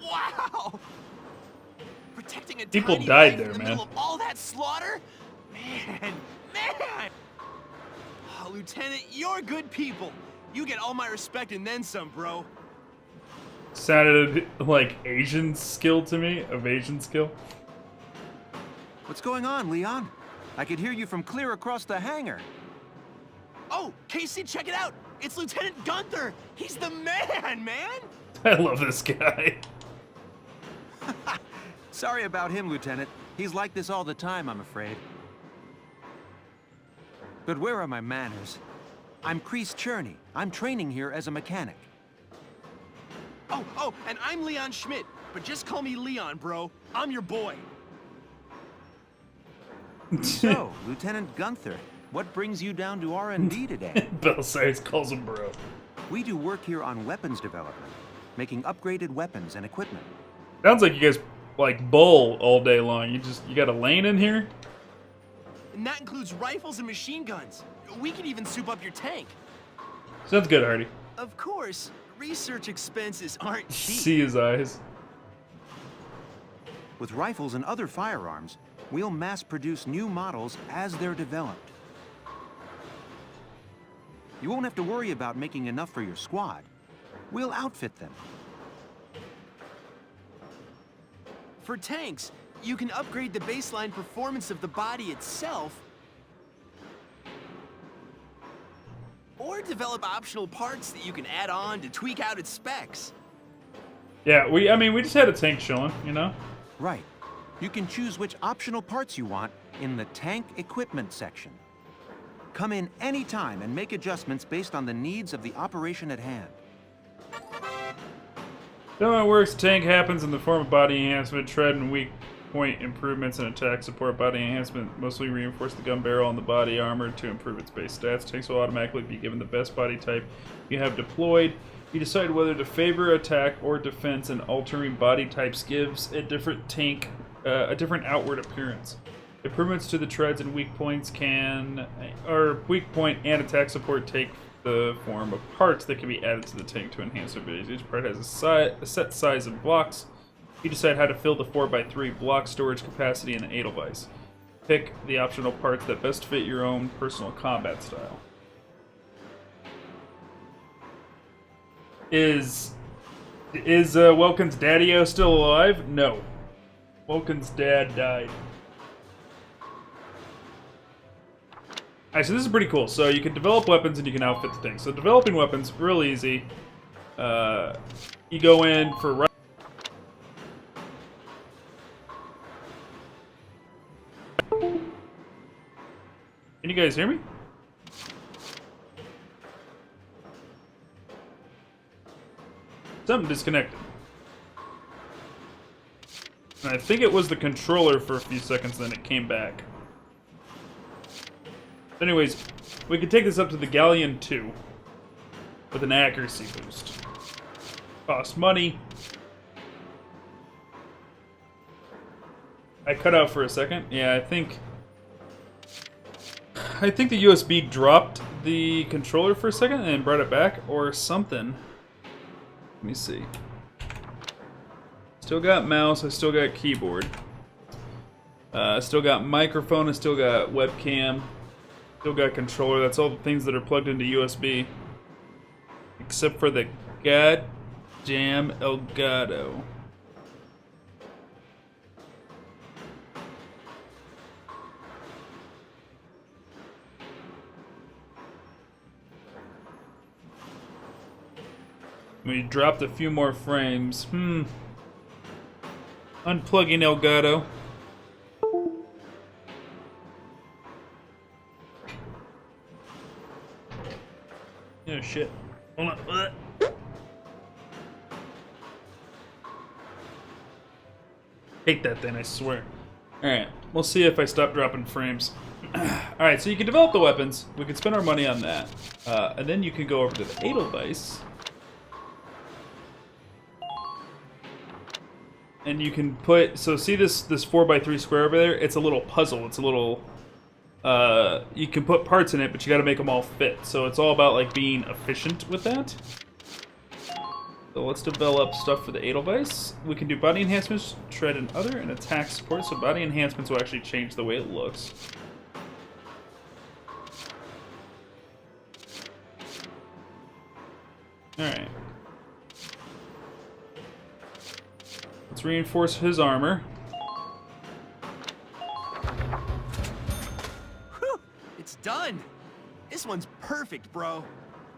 Wow! Protecting a People tiny died life there, in the man. middle of all that slaughter? Man! Oh, Lieutenant, you're good people. You get all my respect and then some, bro. Sounded like Asian skill to me, evasion skill. What's going on, Leon? I could hear you from clear across the hangar. Oh, Casey, check it out! It's Lieutenant Gunther! He's the man! I love this guy. Sorry about him, Lieutenant. He's like this all the time, I'm afraid. But where are my manners? I'm Kreese Cherney. I'm training here as a mechanic. Oh, and I'm Leon Schmidt, but just call me Leon, bro. I'm your boy. So, Lieutenant Gunther, what brings you down to R&D today? Belisarius calls him bro. We do work here on weapons development, making upgraded weapons and equipment. Sounds like you guys like bowl all day long. You got a lane in here? And that includes rifles and machine guns. We can even soup up your tank. Sounds good, Hardy. Of course, research expenses aren't cheap. See his eyes. With rifles and other firearms, we'll mass produce new models as they're developed. You won't have to worry about making enough for your squad. We'll outfit them. For tanks, you can upgrade the baseline performance of the body itself, or develop optional parts that you can add on to tweak out its specs. Yeah, we just had a tank chilling, you know? Right. You can choose which optional parts you want in the tank equipment section. Come in anytime and make adjustments based on the needs of the operation at hand. So how it works, tank happens in the form of body enhancement, tread and weak point improvements, and attack support. Body enhancement mostly reinforce the gun barrel and the body armor to improve its base stats. Tanks will automatically be given the best body type you have deployed. You decide whether to favor attack or defense, and altering body types gives a different tank a different outward appearance. Improvements to the treads and weak points weak point and attack support take the form of parts that can be added to the tank to enhance their abilities. Each part has a set size of blocks. You decide how to fill the 4x3 block storage capacity in the Edelweiss. Pick the optional parts that best fit your own personal combat style. Is Welkin's daddy-o still alive? No. Welkin's dad died. Alright, so this is pretty cool. So you can develop weapons and you can outfit the thing. So developing weapons, real easy. You go in for... Can you guys hear me? Something disconnected. And I think it was the controller for a few seconds, then it came back. Anyways, we could take this up to the Galleon 2 with an accuracy boost. Cost money. I cut out for a second. Yeah, I think the USB dropped the controller for a second and brought it back, or something. Let me see. Still got mouse, I still got keyboard. Still got microphone, I still got webcam. Still got controller. That's all the things that are plugged into USB. Except for the goddamn Elgato. We dropped a few more frames. Unplugging Elgato. Oh shit. Hold on. Hate that thing, I swear. Alright, we'll see if I stop dropping frames. Alright, so you can develop the weapons. We can spend our money on that. And then you can go over to the Edelweiss. And you can put... So see this 4x3 square over there? It's a little puzzle. It's a little... you can put parts in it, but you gotta make them all fit. So it's all about, like, being efficient with that. So let's develop stuff for the Edelweiss. We can do body enhancements, tread and other, and attack support. So body enhancements will actually change the way it looks. Alright. Let's reinforce his armor. Whew, it's done. This one's perfect, bro.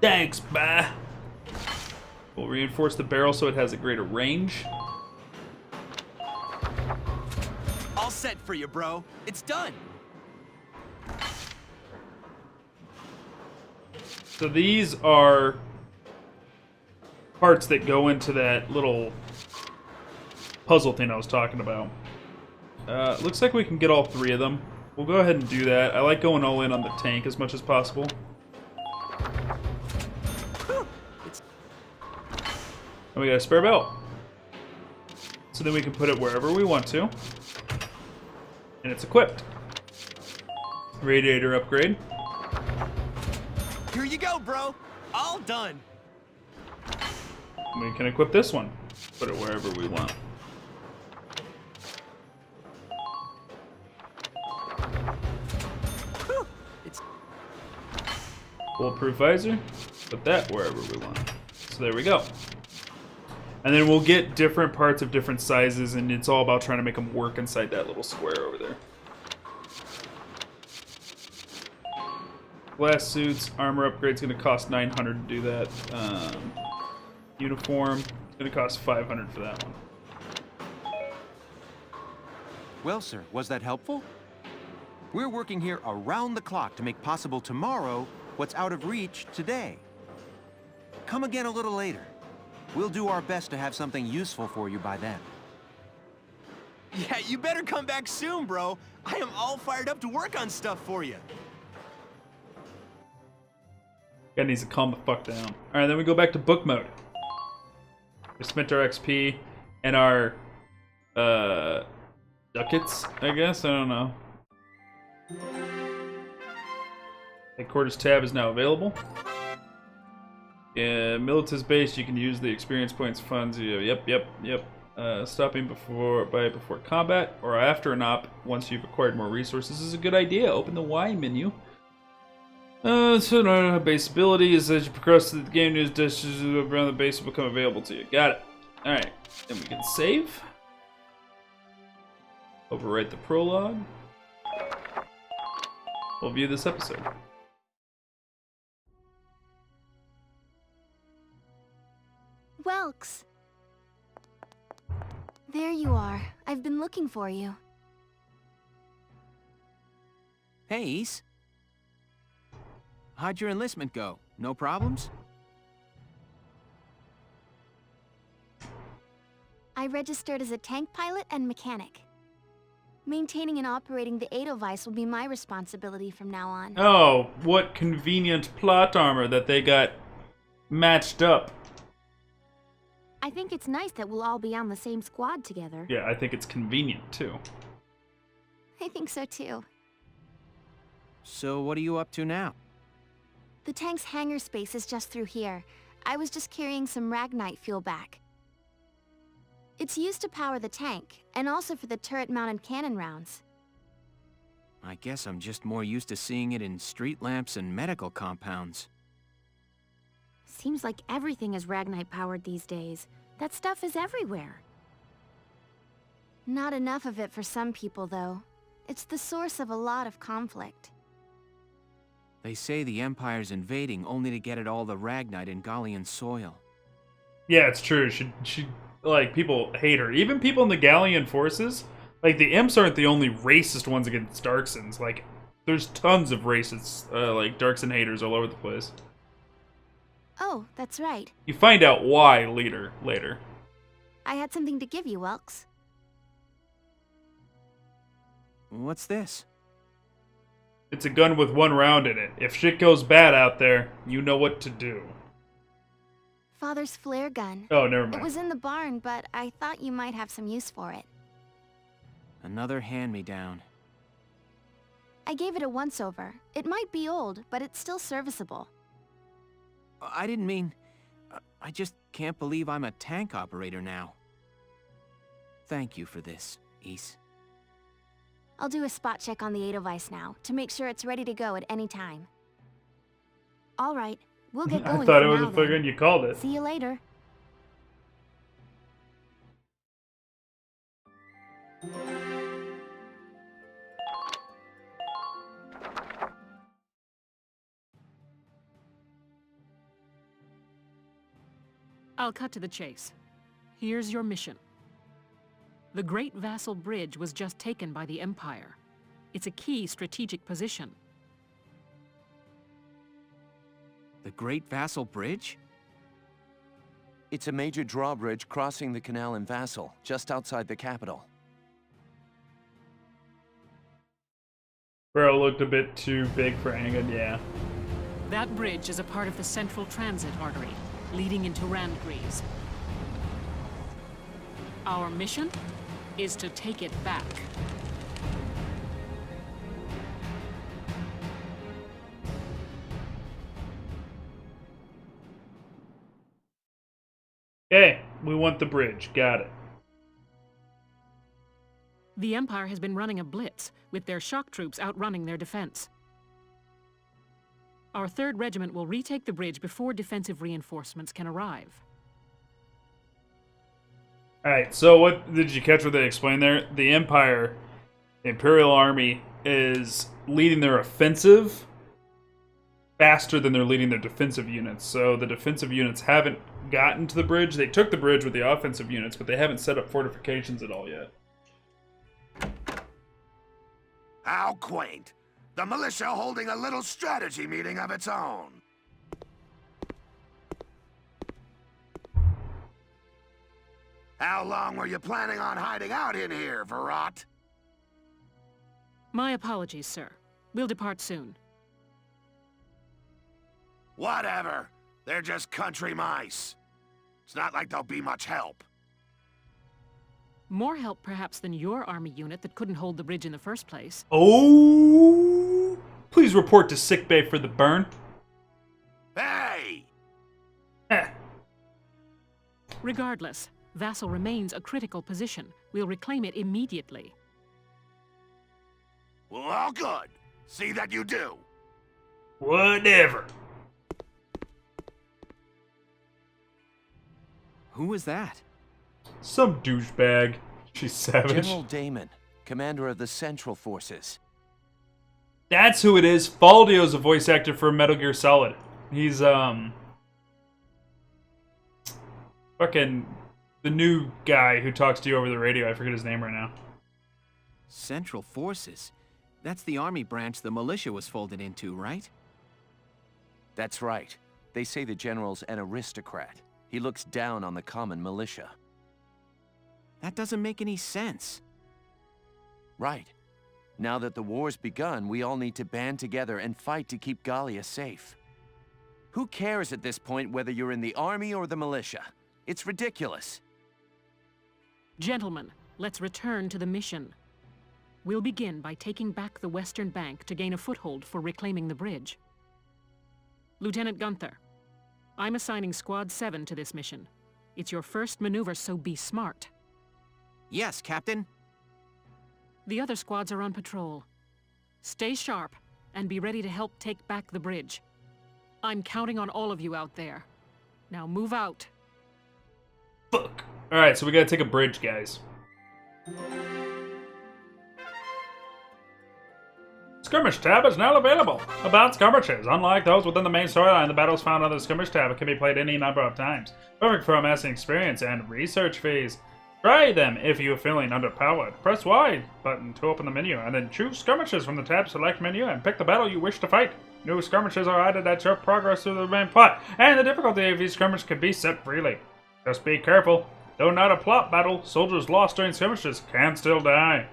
Thanks, bah. We'll reinforce the barrel so it has a greater range. All set for you, bro. It's done. So these are parts that go into that little puzzle thing I was talking about. Looks like we can get all three of them. We'll go ahead and do that. I like going all in on the tank as much as possible. And we got a spare belt. So then we can put it wherever we want to. And it's equipped. Radiator upgrade. Here you go, bro. All done. We can equip this one. Put it wherever we want. Whew, it's Bulletproof visor. Put that wherever we want. So there we go. And then we'll get different parts of different sizes, and it's all about trying to make them work inside that little square over there. Glass suits, armor upgrade's going to cost 900 to do that. Uniform, it's going to cost 500 for that one. Well, sir, was that helpful? We're working here around the clock to make possible tomorrow what's out of reach today. Come again a little later. We'll do our best to have something useful for you by then. Yeah, you better come back soon, bro. I am all fired up to work on stuff for you. Guy needs to calm the fuck down. Alright, then we go back to book mode. We spent our XP and our ducats, I guess? I don't know. Headquarters tab is now available. In Militus base, you can use the experience points funds. Yep. Stopping before combat or after an op once you've acquired more resources is a good idea. Open the Y menu. So base ability is as you progress through the game, news dishes around the base will become available to you. Got it. Alright. Then we can save. Overwrite the prologue. We'll view this episode. Welks. There you are. I've been looking for you. Hey, Ace. How'd your enlistment go? No problems? I registered as a tank pilot and mechanic. Maintaining and operating the Edelweiss will be my responsibility from now on. Oh, what convenient plot armor that they got matched up. I think it's nice that we'll all be on the same squad together. Yeah, I think it's convenient too. I think so too. So what are you up to now? The tank's hangar space is just through here. I was just carrying some Ragnite fuel back. It's used to power the tank, and also for the turret-mounted cannon rounds. I guess I'm just more used to seeing it in street lamps and medical compounds. Seems like everything is Ragnite-powered these days. That stuff is everywhere. Not enough of it for some people, though. It's the source of a lot of conflict. They say the Empire's invading only to get at all the Ragnite in Gallian soil. Yeah, it's true. She like, people hate her. Even people in the Gallian forces, like, the Imps aren't the only racist ones against Darksons. Like, there's tons of racists, like, Darkson haters all over the place. Oh, that's right. You find out why later. I had something to give you, Welks. What's this? It's a gun with one round in it. If shit goes bad out there, you know what to do. Father's flare gun. Oh, never mind. It was in the barn, but I thought you might have some use for it. Another hand-me-down. I gave it a once-over. It might be old, but it's still serviceable. I didn't mean... I just can't believe I'm a tank operator now. Thank you for this, Ys. I'll do a spot check on the Edelweiss now, to make sure it's ready to go at any time. Alright, we'll get going I thought for it was now, a figure then. and you called it. See you later. I'll cut to the chase. Here's your mission. The Great Vassal Bridge was just taken by the Empire. It's a key strategic position. The Great Vassal Bridge? It's a major drawbridge crossing the canal in Vassal, just outside the capital. Bro looked a bit too big for Angan, yeah. That bridge is a part of the Central Transit Artery, leading into Randgreaves. Our mission is to take it back. Okay, we want the bridge. Got it. The Empire has been running a blitz, with their shock troops outrunning their defense. Our 3rd Regiment will retake the bridge before defensive reinforcements can arrive. Alright, so what did you catch what they explained there? The Empire, the Imperial Army, is leading their offensive faster than they're leading their defensive units. So the defensive units haven't gotten to the bridge. They took the bridge with the offensive units, but they haven't set up fortifications at all yet. How quaint. The militia holding a little strategy meeting of its own. How long were you planning on hiding out in here, Verrot? My apologies, sir. We'll depart soon. Whatever. They're just country mice. It's not like they'll be much help. More help, perhaps, than your army unit that couldn't hold the bridge in the first place. Oh! Please report to sickbay for the burn. Hey! Heh. Regardless, Vassal remains a critical position. We'll reclaim it immediately. Well, all good. See that you do. Whatever. Who was that? Some douchebag. She's savage. General Damon, commander of the Central Forces. That's who it is. Faldio's a voice actor for Metal Gear Solid. He's, fucking the new guy who talks to you over the radio. I forget his name right now. Central Forces? That's the army branch the militia was folded into, right? That's right. They say the general's an aristocrat. He looks down on the common militia. That doesn't make any sense. Right. Now that the war's begun, we all need to band together and fight to keep Gallia safe. Who cares at this point whether you're in the army or the militia? It's ridiculous. Gentlemen, let's return to the mission. We'll begin by taking back the Western Bank to gain a foothold for reclaiming the bridge. Lieutenant Gunther, I'm assigning Squad 7 to this mission. It's your first maneuver, so be smart. Yes, Captain. The other squads are on patrol. Stay sharp and be ready to help take back the bridge. I'm counting on all of you out there. Now move out. Fuck. Alright, so we gotta take a bridge, guys. Skirmish tab is now available. About skirmishes. Unlike those within the main storyline, the battles found on the skirmish tab can be played any number of times. Perfect for amassing experience and research fees. Try them if you're feeling underpowered. Press Y button to open the menu, and then choose skirmishes from the tab select menu and pick the battle you wish to fight. New skirmishes are added at your progress through the main plot, and the difficulty of each skirmish can be set freely. Just be careful. Though not a plot battle, soldiers lost during skirmishes can still die.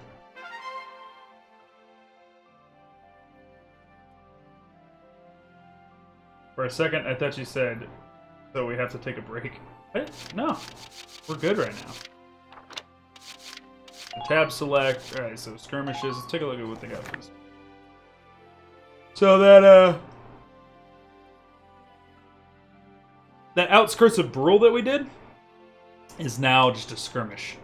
For a second, I thought you said, so we have to take a break. What? No. We're good right now. Tab select. Alright, so skirmishes. Let's take a look at what they got for this. So that, that outskirts of Brule that we did is now just a skirmish.